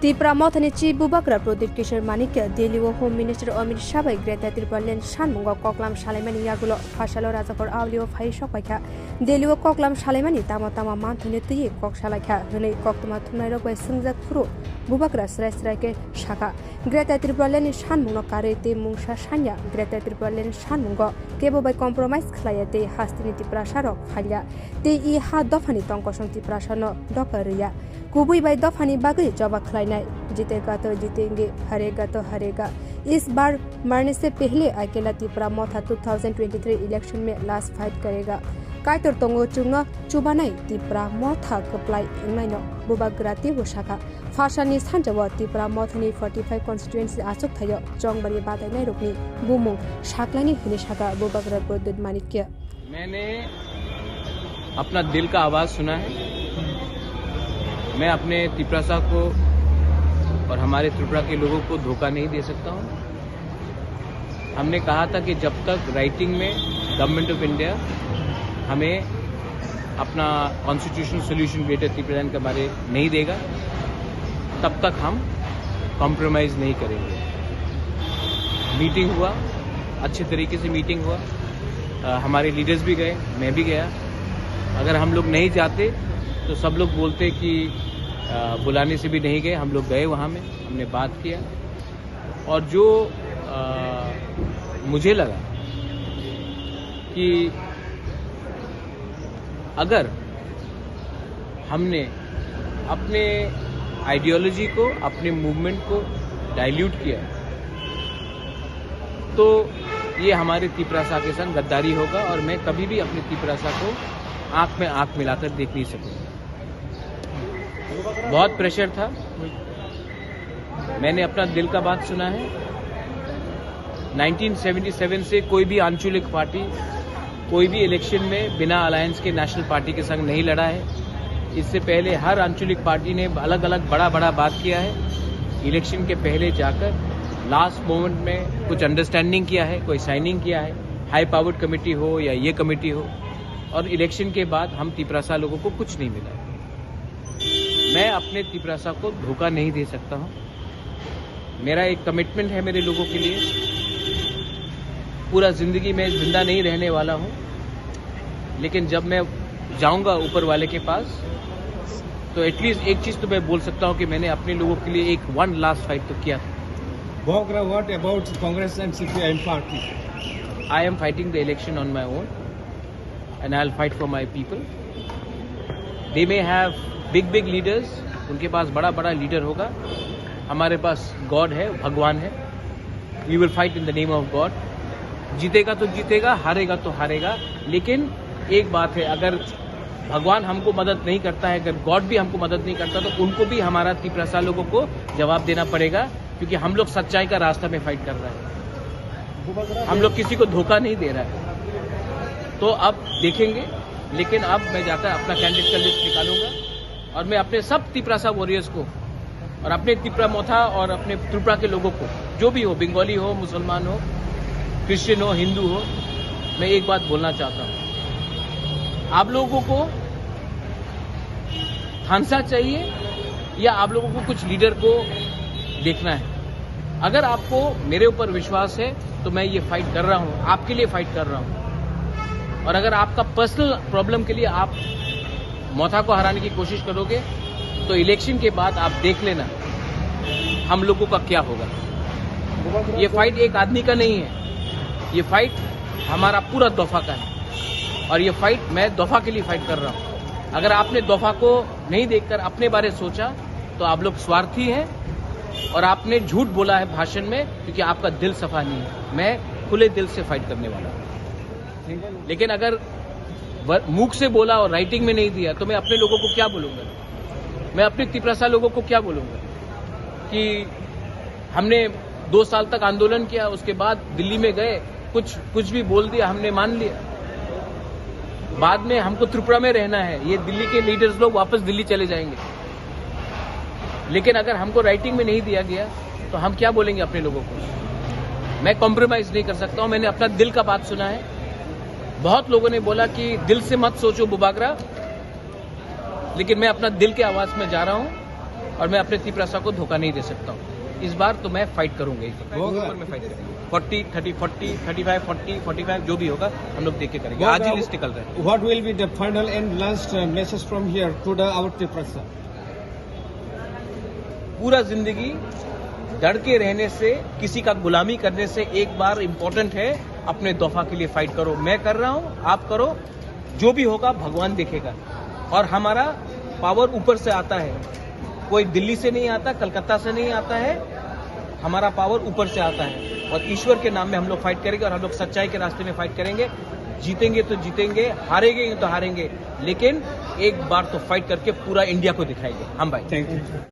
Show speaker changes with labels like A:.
A: Tipra Mothani Chi Bubakra Prodit Kishore Manikya, Delhi Home Minister Amit Shah by Greta Tripalian Shanmungo Koklam Shalemani Yagulo, Fashalo Razapur Avlio Faishopaka, Delhi Koklam Shalemani, Tamatama Mantani Tui, Kokshalaka, Rene Koktuma Tunaro by Sungzat Kuru, Bubakra Srestrake Shaka, Greta Tripalian Shanmungo Karete Munsha Shanya, Greta Tripalian Shanmungo, Cable by Compromise Clayate, Hastinity Prasharo, Halia, De had Dofani Tonkoshanti Prashano, Dokaria. कुबुई बाई दफानी बागी जवाब खिलाना जीतेगा तो जीतेंगे हारेगा तो हारेगा। इस बार मरने से पहले अकेला तिप्रा मोथा 2023 इलेक्शन में लास्ट फाइट करेगा। काइतर तोंगो चुंगा चुबानाई तिप्रा मोथा कप्लाई इंगनाइनो बुबाग्राती वशाखा फाशानी सांजव तिप्रा मोथनी 45 कॉन्स्टिट्यूएंसी आचुक थायो जोंगबरी बादायनाय रोकनी बुमुं शाकलानी हिने शाखा बुबाग्रा प्रोदित मानिक्य।
B: मैंने अपना दिल का आवाज सुना है। मैं अपने त्रिपुरा को और हमारे त्रिपुरा के लोगों को धोखा नहीं दे सकता हूं। हमने कहा था कि जब तक राइटिंग में गवर्नमेंट ऑफ इंडिया हमें अपना कॉन्स्टिट्यूशनल सोल्यूशन ग्रेटर त्रिपुरा के बारे नहीं देगा तब तक हम कॉम्प्रोमाइज नहीं करेंगे। मीटिंग हुआ, अच्छे तरीके से मीटिंग हुआ, हमारे लीडर्स भी गए, मैं भी गया। अगर हम लोग नहीं जाते तो सब लोग बोलते कि बुलाने से भी नहीं गए। हम लोग गए वहाँ में, हमने बात किया और जो मुझे लगा कि अगर हमने अपने आइडियोलॉजी को, अपने मूवमेंट को डाइल्यूट किया तो ये हमारे त्रिपुरा के संग गद्दारी होगा और मैं कभी भी अपने त्रिपुरा को आंख में आंख मिलाकर देख नहीं सकूंगा। बहुत प्रेशर था, मैंने अपना दिल का बात सुना है। 1977 से कोई भी आंचलिक पार्टी कोई भी इलेक्शन में बिना अलायंस के नेशनल पार्टी के संग नहीं लड़ा है। इससे पहले हर आंचलिक पार्टी ने अलग अलग बड़ा बात किया है। इलेक्शन के पहले जाकर लास्ट मोमेंट में कुछ अंडरस्टैंडिंग किया है, कोई साइनिंग किया है, हाई पावर्ड कमेटी हो या ये कमेटी हो, और इलेक्शन के बाद हम त्रिपुरा लोगों को कुछ नहीं मिला। मैं अपने त्रिपुरा को धोखा नहीं दे सकता हूं। मेरा एक कमिटमेंट है मेरे लोगों के लिए। पूरा जिंदगी में जिंदा नहीं रहने वाला हूं, लेकिन जब मैं जाऊंगा ऊपर वाले के पास तो एटलीस्ट एक चीज तो मैं बोल सकता हूं कि मैंने अपने लोगों के लिए एक वन लास्ट फाइट तो किया था।
C: What about Congress and CPIM party?
B: I am fighting the election on my own and I'll fight for my people. They may have big leaders, उनके पास बड़ा लीडर होगा। हमारे पास गॉड है, भगवान है। We will fight in the name of God. जीतेगा तो जीतेगा, हारेगा तो हारेगा। लेकिन एक बात है, अगर भगवान हमको मदद नहीं करता है, अगर गॉड भी हमको मदद नहीं करता तो उनको भी हमारा त्रिपुरा लोगों को जवाब देना पड़ेगा, क्योंकि हम लोग सच्चाई का रास्ता में फाइट कर रहे हैं। हम लोग किसी को धोखा नहीं दे रहा है। तो अब देखेंगे, लेकिन अब मैं जाकर अपना कैंडिडेट का लिस्ट निकालूंगा और मैं अपने सब त्रिपुरा वॉरियर्स को और अपने त्रिपुरा मोथा और अपने त्रिपुरा के लोगों को, जो भी हो, बंगाली हो, मुसलमान हो, क्रिश्चियन हो, हिंदू हो, मैं एक बात बोलना चाहता हूं। आप लोगों को थानसा चाहिए या आप लोगों को कुछ लीडर को देखना है? अगर आपको मेरे ऊपर विश्वास है तो मैं ये फाइट कर रहा हूं, आपके लिए फाइट कर रहा हूं। और अगर आपका पर्सनल प्रॉब्लम के लिए आप मोथा को हराने की कोशिश करोगे तो इलेक्शन के बाद आप देख लेना हम लोगों का क्या होगा। ये फाइट एक आदमी का नहीं है, ये फाइट हमारा पूरा दफा का है और ये फाइट मैं दफा के लिए फाइट कर रहा हूं। अगर आपने दफा को नहीं देखकर अपने बारे सोचा तो आप लोग स्वार्थी हैं और आपने झूठ बोला है भाषण में, क्योंकि आपका दिल सफा नहीं है। मैं खुले दिल से फाइट करने वाला हूं। लेकिन अगर मुख से बोला और राइटिंग में नहीं दिया तो मैं अपने लोगों को क्या बोलूंगा? मैं अपने त्रिपुरा लोगों को क्या बोलूंगा कि हमने 2 साल तक आंदोलन किया, उसके बाद दिल्ली में गए, कुछ भी बोल दिया, हमने मान लिया। बाद में हमको त्रिपुरा में रहना है, ये दिल्ली के लीडर्स लोग वापस दिल्ली चले जाएंगे। लेकिन अगर हमको राइटिंग में नहीं दिया गया तो हम क्या बोलेंगे अपने लोगों को? मैं कॉम्प्रोमाइज नहीं कर सकता हूं। मैंने अपना दिल का बात सुना है। बहुत लोगों ने बोला कि दिल से मत सोचो बुबाग्रा, लेकिन मैं अपना दिल के आवाज में जा रहा हूं और मैं अपने त्रिप्रसा को धोखा नहीं दे सकता हूँ। इस बार तो मैं फाइट करूंगा ही। मैं फाइट करूंगा 40, 30, 40, 35, 40, 45 जो भी होगा हम लोग देख के करेंगे। आज ही लिस्ट निकल रहा है।
C: What will be the final and last message from here to our Triprasa?
B: पूरा जिंदगी डर के रहने से, किसी का गुलामी करने से एक बार इम्पोर्टेंट है अपने दफा के लिए फाइट करो। मैं कर रहा हूं, आप करो, जो भी होगा भगवान देखेगा। और हमारा पावर ऊपर से आता है, कोई दिल्ली से नहीं आता, कलकत्ता से नहीं आता है, हमारा पावर ऊपर से आता है। और ईश्वर के नाम में हम लोग फाइट करेंगे और हम लोग सच्चाई के रास्ते में फाइट करेंगे। जीतेंगे तो जीतेंगे, हारेंगे तो हारेंगे, लेकिन एक बार तो फाइट करके पूरा इंडिया को दिखाएंगे हम भाई।
C: Thank you.